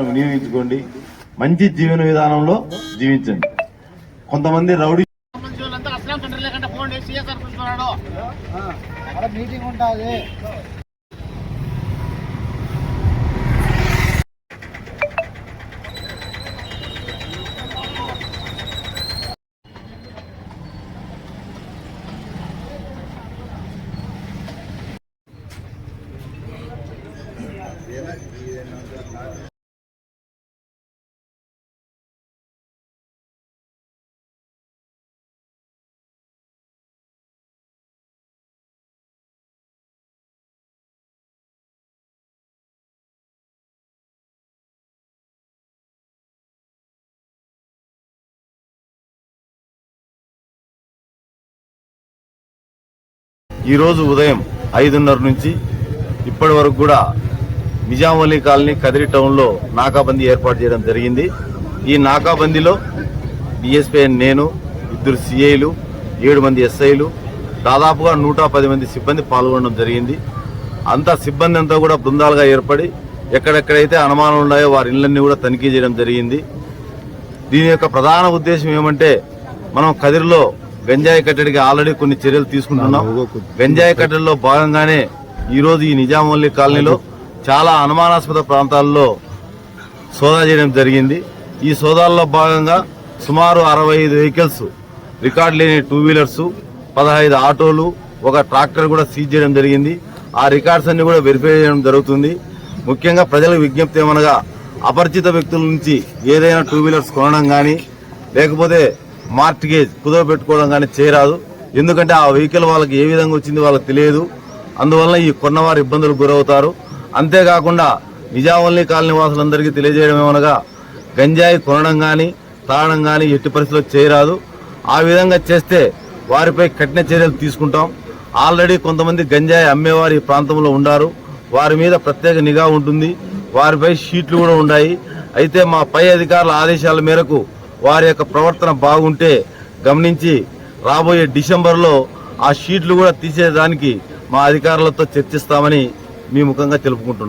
వినియోగించుకోండి, మంచి జీవన విధానంలో జీవించండి. కొంతమంది రౌడీ మీటింగ్ ఉంటుంది. ఈరోజు ఉదయం 5:30 నుంచి ఇప్పటి వరకు కూడా నిజాంవలి కాలనీ కదిరి టౌన్లో నాకాబందీ ఏర్పాటు చేయడం జరిగింది. ఈ నాకాబందీలో డిఎస్పీ నేను, 2 సిఐలు, 7 మంది ఎస్ఐలు, దాదాపుగా 110 మంది సిబ్బంది పాల్గొనడం జరిగింది. అంతా సిబ్బంది అంతా కూడా బృందాలుగా ఏర్పడి ఎక్కడెక్కడైతే అనుమానాలు ఉన్నాయో వారి ఇళ్లన్నీ కూడా తనిఖీ చేయడం జరిగింది. దీని యొక్క ప్రధాన ఉద్దేశం ఏమంటే, మనం కదిరిలో గంజాయి కట్టడికి ఆల్రెడీ కొన్ని చర్యలు తీసుకుంటున్నాం. గంజాయి కట్టడిలో భాగంగానే ఈరోజు ఈ నిజాంవలి కాలనీలో చాలా అనుమానాస్పద ప్రాంతాల్లో సోదా చేయడం జరిగింది. ఈ సోదాల్లో భాగంగా సుమారు 65 వెహికల్స్, రికార్డు లేని 2 వీలర్స్, 15 ఆటోలు, ఒక ట్రాక్టర్ కూడా సీజ్ చేయడం జరిగింది. ఆ రికార్డ్స్ అన్ని కూడా వెరిఫై చేయడం జరుగుతుంది. ముఖ్యంగా ప్రజలకు విజ్ఞప్తి ఏమనగా, అపరిచిత వ్యక్తుల నుంచి ఏదైనా 2 వీలర్స్ కొనడం కానీ లేకపోతే మార్టిగేజ్ కుదవ పెట్టుకోవడం కానీ చేయరాదు. ఎందుకంటే ఆ వెహికల్ వాళ్ళకి ఏ విధంగా వచ్చింది వాళ్ళకి తెలియదు. అందువల్ల ఈ కొన్నవారు ఇబ్బందులకు గురవుతారు. అంతేకాకుండా నిజాంవలి కాలనీ వాసులందరికీ తెలియజేయడం ఏమనగా, గంజాయి కొనడం కానీ తాగడం కానీ ఎట్టి పరిస్థితుల్లో చేయరాదు. ఆ విధంగా చేస్తే వారిపై కఠిన చర్యలు తీసుకుంటాం. ఆల్రెడీ కొంతమంది గంజాయి అమ్మేవారు ఈ ప్రాంతంలో ఉన్నారు. వారి మీద ప్రత్యేక నిఘా ఉంటుంది. వారిపై షీట్లు కూడా ఉన్నాయి. అయితే మా పై అధికారుల ఆదేశాల మేరకు వారి యొక్క ప్రవర్తన బాగుంటే గమనించి రాబోయే డిసెంబర్లో ఆ షీట్లు కూడా తీసేదానికి మా అధికారులతో చర్చిస్తామని మీ ముఖంగా తెలుపుకుంటున్నాం.